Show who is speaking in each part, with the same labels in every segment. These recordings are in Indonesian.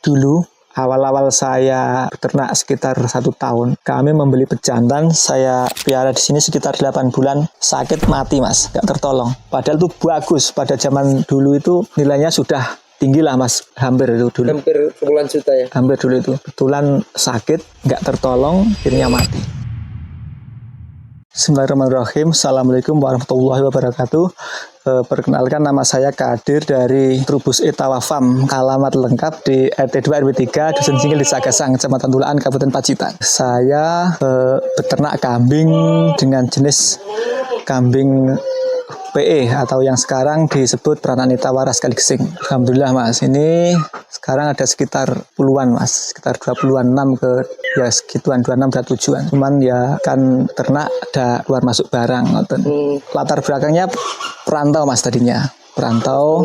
Speaker 1: Dulu awal-awal saya beternak sekitar 1 tahun, kami membeli pejantan, saya piara di sini sekitar 8 bulan, sakit mati mas, nggak tertolong. Padahal itu bagus, pada zaman dulu itu nilainya sudah tinggi lah mas, hampir itu dulu.
Speaker 2: Hampir puluhan juta ya?
Speaker 1: Hampir dulu itu, betulan sakit, nggak tertolong, akhirnya mati. Bismillahirrahmanirrahim. Assalamualaikum warahmatullahi wabarakatuh. Perkenalkan, nama saya Kadir dari Trubus Etawa Farm. Alamat lengkap di RT 2 RW 3 Dusun Cingil, Desa Gasang, Kecamatan Tulaan, Kabupaten Pacitan. Saya peternak kambing dengan jenis kambing PE atau yang sekarang disebut Prananita Waras Kaligesing. Alhamdulillah mas, ini sekarang ada sekitar puluhan mas, sekitar 26 ke ya segituan, 26 dan tujuan. Cuman ya kan ternak ada keluar masuk barang. Latar belakangnya perantau mas tadinya. Perantau.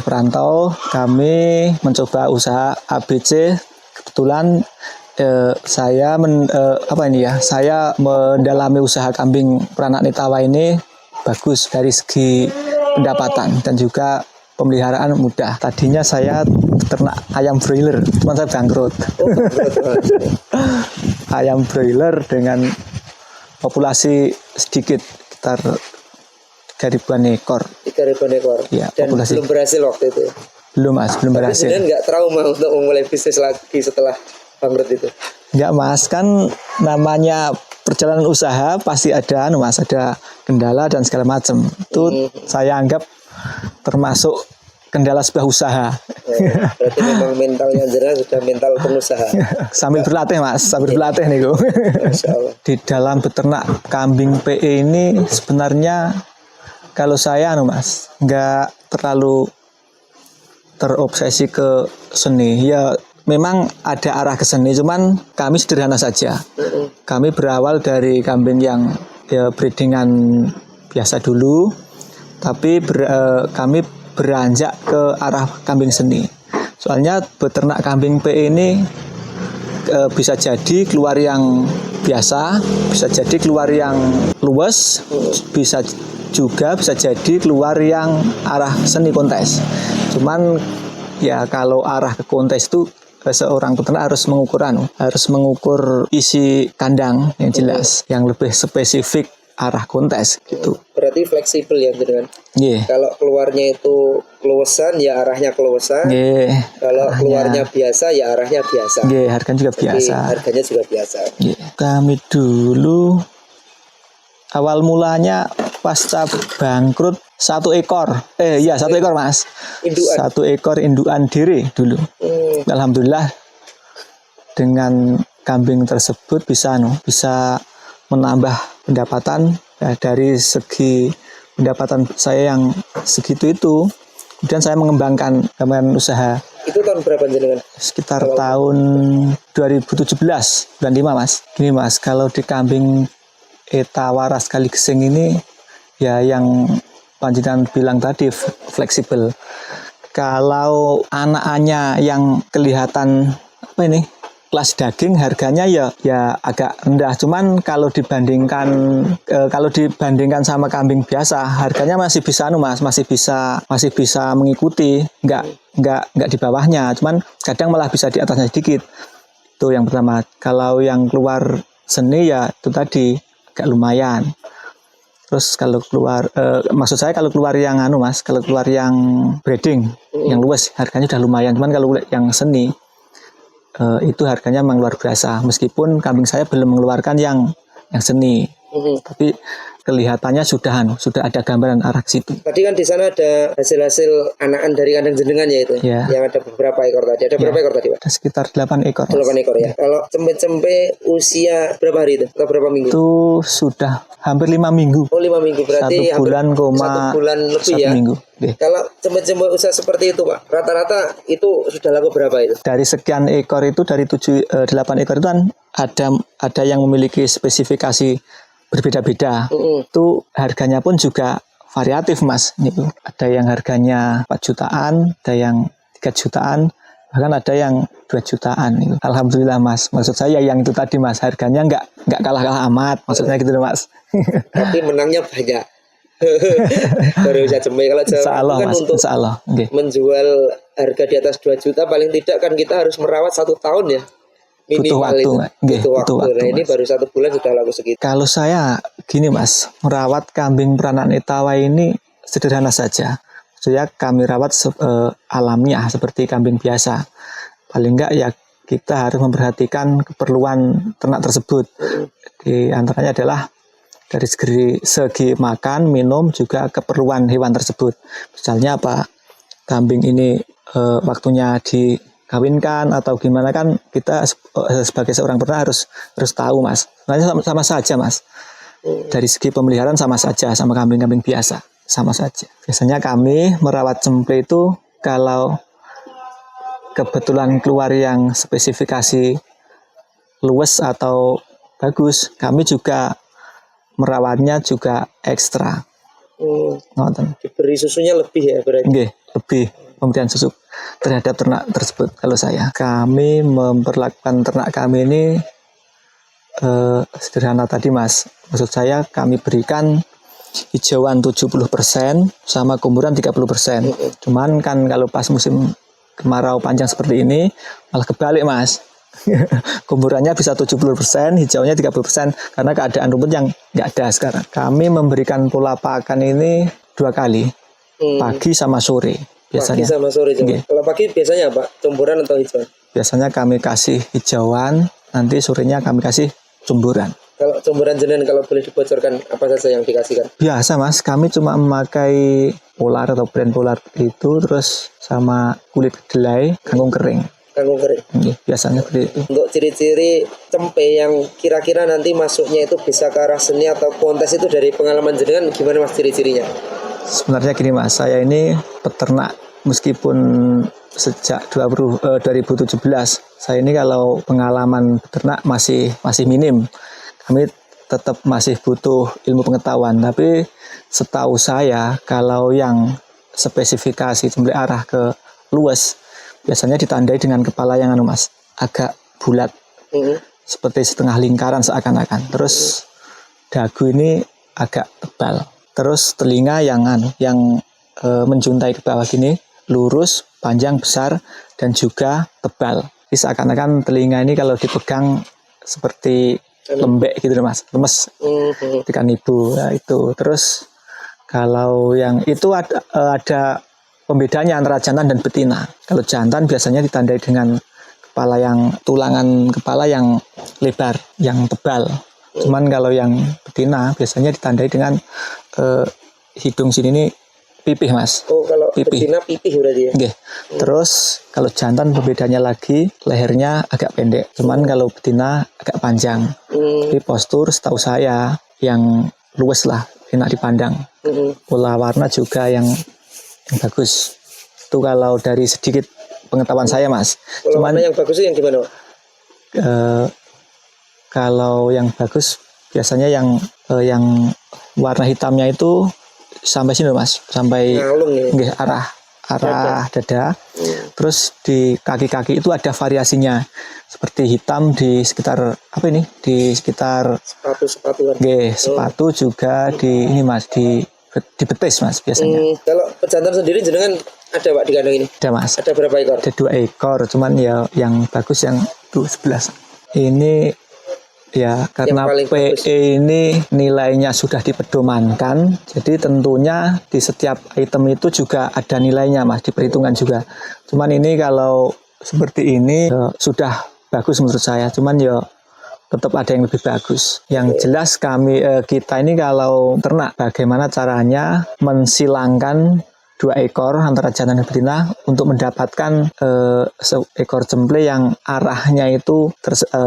Speaker 1: Perantau. Kami mencoba usaha ABC. Kebetulan saya mendalami usaha kambing Prananita ini bagus dari segi pendapatan dan juga pemeliharaan mudah. Tadinya saya ternak ayam broiler, cuma saya bangkrut. Ayam broiler dengan populasi sedikit, sekitar 3.000-an ekor.
Speaker 2: 3.000-an ekor.
Speaker 1: Ya,
Speaker 2: dan
Speaker 1: populasi.
Speaker 2: Belum berhasil waktu itu.
Speaker 1: Belum mas, belum berhasil.
Speaker 2: Kemudian nggak trauma untuk memulai bisnis lagi setelah bangkrut itu?
Speaker 1: Enggak mas, kan namanya perjalanan usaha pasti ada mas, ada kendala dan segala macam. Itu saya anggap termasuk kendala sebuah usaha.
Speaker 2: Berarti memang mentalnya jenengan sudah mental pengusaha.
Speaker 1: Sambil berlatih mas, sambil berlatih nih gue. Di dalam beternak kambing PE ini sebenarnya kalau saya mas nggak terlalu terobsesi ke seni. Ya memang ada arah ke seni, cuman kami sederhana saja. Kami berawal dari kambing yang ya breedingan biasa dulu, tapi kami beranjak ke arah kambing seni. Soalnya beternak kambing PE ini bisa jadi keluar yang biasa, bisa jadi keluar yang luwes, bisa jadi keluar yang arah seni kontes. Cuman ya kalau arah ke kontes itu seorang peternak harus mengukur isi kandang yang jelas, yang lebih spesifik arah kontes gitu.
Speaker 2: Berarti fleksibel ya dengan. Kalau keluarnya itu keluasan ya arahnya keluasan. Kalau keluarnya biasa ya arahnya biasa.
Speaker 1: Harganya juga biasa.
Speaker 2: Harganya juga biasa.
Speaker 1: Kami dulu awal mulanya pasca bangkrut 1 ekor. 1 ekor mas. Induan. 1 ekor induan diri dulu. Alhamdulillah dengan kambing tersebut bisa menambah pendapatan ya, dari segi pendapatan saya yang segitu itu. Kemudian saya mengembangkan usaha. Itu tahun berapa jenengan? Sekitar tahun 2017 bulan 5 mas. Gini mas, kalau di kambing Etawa Waras Kaligesing ini ya yang panjenengan bilang tadi fleksibel. Kalau anak-annya yang kelihatan kelas daging harganya ya agak rendah. Cuman kalau dibandingkan sama kambing biasa harganya masih bisa masih bisa mengikuti, nggak di bawahnya. Cuman kadang malah bisa di atasnya sedikit. Itu yang pertama. Kalau yang keluar seni ya itu tadi agak lumayan. Terus kalau keluar maksud saya kalau keluar yang kalau keluar yang breeding yang luas harganya udah lumayan. Cuman kalau yang seni itu harganya memang luar biasa. Meskipun kambing saya belum mengeluarkan yang seni. Tapi kelihatannya sudah ada gambaran arah ke situ.
Speaker 2: Tadi kan di sana ada hasil anakan dari kandang jenengan ya itu. Yang ada beberapa ekor tadi. Ada berapa ekor tadi, Pak?
Speaker 1: Ada sekitar 8 ekor.
Speaker 2: 8 ekor ya. Kalau cempe-cempe usia berapa hari itu? Atau berapa minggu?
Speaker 1: Itu sudah hampir 5 minggu.
Speaker 2: 5 minggu berarti
Speaker 1: 1 bulan,
Speaker 2: 1 bulan lebih
Speaker 1: 1
Speaker 2: ya.
Speaker 1: minggu.
Speaker 2: Kalau cempe-cempe usia seperti itu, Pak, rata-rata itu sudah laku berapa itu?
Speaker 1: Dari sekian ekor itu, dari 8 ekor itu kan ada yang memiliki spesifikasi berbeda-beda. Itu harganya pun juga variatif mas. Ada yang harganya 4 jutaan, ada yang 3 jutaan, bahkan ada yang 2 jutaan. Alhamdulillah mas. Maksud saya yang itu tadi mas, harganya nggak kalah-kalah amat. Maksudnya gitu mas.
Speaker 2: Tapi menangnya banyak. Baru bisa jemai. Kalau Jawa kan
Speaker 1: mas,
Speaker 2: untuk menjual harga di atas 2 juta paling tidak kan kita harus merawat 1 tahun ya. Minimal butuh waktu. Nah ini baru 1 bulan sudah laku segitu.
Speaker 1: Kalau saya gini mas, merawat kambing peranak Itawa ini sederhana saja. Saya kami rawat alamiah seperti kambing biasa. Paling enggak ya kita harus memperhatikan keperluan ternak tersebut. Di antaranya adalah dari segi makan, minum, juga keperluan hewan tersebut. Misalnya apa, kambing ini waktunya dikawinkan atau gimana kan kita sebagai seorang peternak harus tahu mas. Sebenarnya sama saja mas. Dari segi pemeliharaan sama saja sama kambing-kambing biasa, sama saja. Biasanya kami merawat cemple itu kalau kebetulan keluar yang spesifikasi luwes atau bagus, kami juga merawatnya juga ekstra.
Speaker 2: Diberi susunya lebih ya berarti?
Speaker 1: Nggih, lebih pemberian susu terhadap ternak tersebut. Kalau kami memperlakukan ternak kami ini sederhana tadi mas. Maksud saya kami berikan hijauan 70% sama kumburan 30%. Cuman kan kalau pas musim kemarau panjang seperti ini malah kebalik mas. Kumburannya bisa 70%, hijaunya 30% karena keadaan rumput yang nggak ada sekarang. Kami memberikan pola pakan ini 2 kali, pagi sama sore biasanya.
Speaker 2: Pagi sama sore. Kalau pagi biasanya apa? Cumburan atau hijauan?
Speaker 1: Biasanya kami kasih hijauan, nanti sorenya kami kasih cumburan.
Speaker 2: Kalau cumburan jenengan kalau boleh dibocorkan apa saja yang dikasihkan? Biasa
Speaker 1: mas, kami cuma memakai polar atau brand polar itu, terus sama kulit kedelai, kangkung kering.
Speaker 2: Kangkung kering.
Speaker 1: Biasanya seperti itu.
Speaker 2: Untuk ciri-ciri cempe yang kira-kira nanti masuknya itu bisa ke arah seni atau kontes itu dari pengalaman jenengan gimana mas ciri-cirinya?
Speaker 1: Sebenarnya gini mas, saya ini peternak meskipun sejak 2017. Saya ini kalau pengalaman peternak masih minim. Kami tetap masih butuh ilmu pengetahuan. Tapi setahu saya kalau yang spesifikasi cemple arah ke luas biasanya ditandai dengan kepala yang agak bulat, seperti setengah lingkaran seakan-akan. Terus dagu ini agak tebal. Terus telinga yang menjuntai ke bawah gini, lurus, panjang, besar, dan juga tebal. Jadi seakan-akan telinga ini kalau dipegang seperti lembek gitu mas, lemes. Ikan ibu, ya itu. Terus kalau yang itu ada pembedanya antara jantan dan betina. Kalau jantan biasanya ditandai dengan kepala yang tulangan kepala yang lebar, yang tebal. Cuman kalau yang betina biasanya ditandai dengan hidung sini ini pipih mas.
Speaker 2: Oh kalau betina pipih berarti ya?
Speaker 1: Okay. Terus kalau jantan pembedanya lagi lehernya agak pendek. Cuman kalau betina agak panjang. Tapi postur setahu saya yang luwes lah, enak dipandang. Pola warna juga yang bagus. Itu kalau dari sedikit pengetahuan saya mas.
Speaker 2: Pola warna yang bagus itu yang gimana pak?
Speaker 1: Kalau yang bagus biasanya yang warna hitamnya itu sampai sini mas, sampai arah dada. Terus di kaki-kaki itu ada variasinya, seperti hitam di sekitar di sekitar sepatu juga di ini mas, di betis mas biasanya.
Speaker 2: Kalau pejantan sendiri jenengan ada pak di kandang ini?
Speaker 1: Ada mas.
Speaker 2: Ada berapa ekor?
Speaker 1: Ada 2 ekor, cuman ya yang bagus yang 11. Ini ya karena PE ini nilainya sudah dipedomankan, jadi tentunya di setiap item itu juga ada nilainya mas, diperhitungkan juga. Cuman ini kalau seperti ini sudah bagus menurut saya, cuman ya tetap ada yang lebih bagus. Yang jelas kita ini kalau ternak bagaimana caranya mensilangkan 2 ekor antara jantan dan betina untuk mendapatkan seekor cemple yang arahnya itu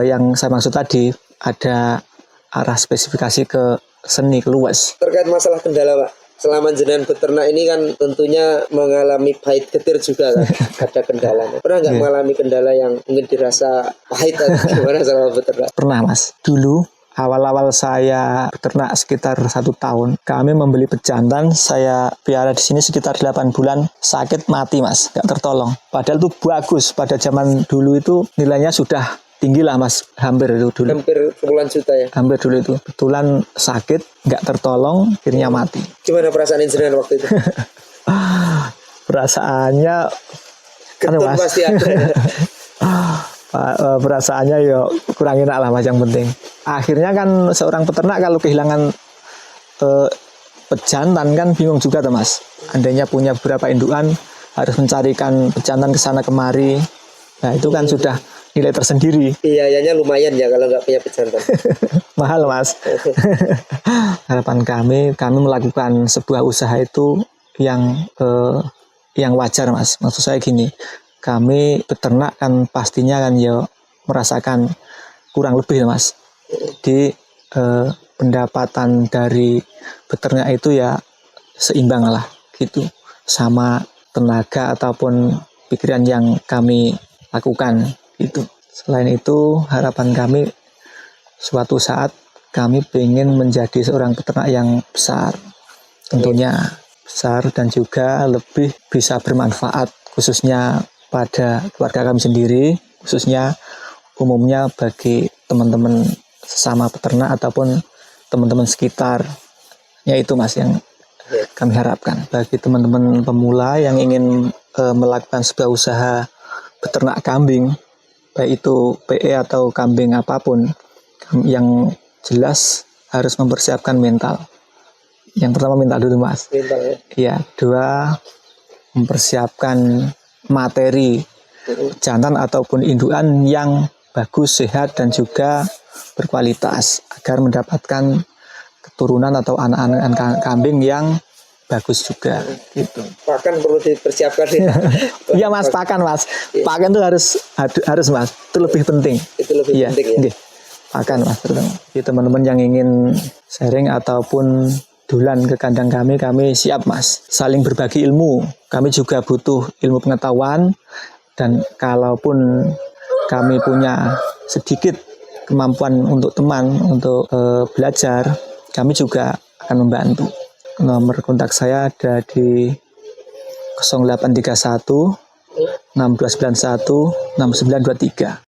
Speaker 1: yang saya maksud tadi ada arah spesifikasi ke seni, ke luas.
Speaker 2: Terkait masalah kendala pak, selama jenengan beternak ini kan tentunya mengalami pahit getir juga kan. Ada kendalanya. Pernah nggak mengalami kendala yang mungkin dirasa pahit atau gimana selama beternak?
Speaker 1: Pernah mas. Dulu awal-awal saya beternak sekitar 1 tahun, kami membeli pejantan, saya piara di sini sekitar 8 bulan, sakit mati mas, nggak tertolong. Padahal itu bagus, pada zaman dulu itu nilainya sudah tinggi lah mas, hampir itu dulu.
Speaker 2: Hampir puluhan juta ya.
Speaker 1: Hampir dulu itu. Kebetulan sakit, nggak tertolong, akhirnya mati.
Speaker 2: Gimana perasaan jenengan waktu itu?
Speaker 1: Perasaannya,
Speaker 2: Getun
Speaker 1: Mas.
Speaker 2: pasti ada.
Speaker 1: Perasaannya ya kurang enak lah mas, yang penting. Akhirnya kan seorang peternak kalau kehilangan pejantan kan bingung juga tuh mas. Andainya punya beberapa indukan harus mencarikan pejantan ke sana kemari. Nah itu kan sudah nilai tersendiri.
Speaker 2: Biayanya lumayan ya kalau nggak punya pejantan.
Speaker 1: Mahal mas. Harapan kami melakukan sebuah usaha itu yang wajar mas. Maksud saya gini, kami peternak kan pastinya kan ya merasakan kurang lebih mas. Di pendapatan dari peternak itu ya seimbang lah gitu sama tenaga ataupun pikiran yang kami lakukan gitu. Selain itu harapan kami suatu saat kami ingin menjadi seorang peternak yang besar, tentunya besar dan juga lebih bisa bermanfaat khususnya pada keluarga kami sendiri, khususnya umumnya bagi teman-teman sesama peternak ataupun teman-teman sekitar. Ya itu mas yang kami harapkan bagi teman-teman pemula yang ingin melakukan sebuah usaha beternak kambing, baik itu PE atau kambing apapun, yang jelas harus mempersiapkan mental. Yang pertama mental dulu mas.
Speaker 2: Mental ya.
Speaker 1: Ya, dua mempersiapkan materi jantan ataupun indukan yang bagus, sehat dan juga berkualitas agar mendapatkan keturunan atau anak-anak kambing yang bagus juga gitu.
Speaker 2: Pakan perlu dipersiapkan ya.
Speaker 1: Iya mas, pakan mas. Pakan itu harus mas. Itu lebih penting.
Speaker 2: Itu lebih penting ya.
Speaker 1: Iya. Pakan mas. Jadi teman-teman yang ingin sharing ataupun dulan ke kandang kami siap mas. Saling berbagi ilmu. Kami juga butuh ilmu pengetahuan dan kalaupun kami punya sedikit kemampuan untuk teman untuk belajar, kami juga akan membantu. Nomor kontak saya ada di 0831 6291 6923.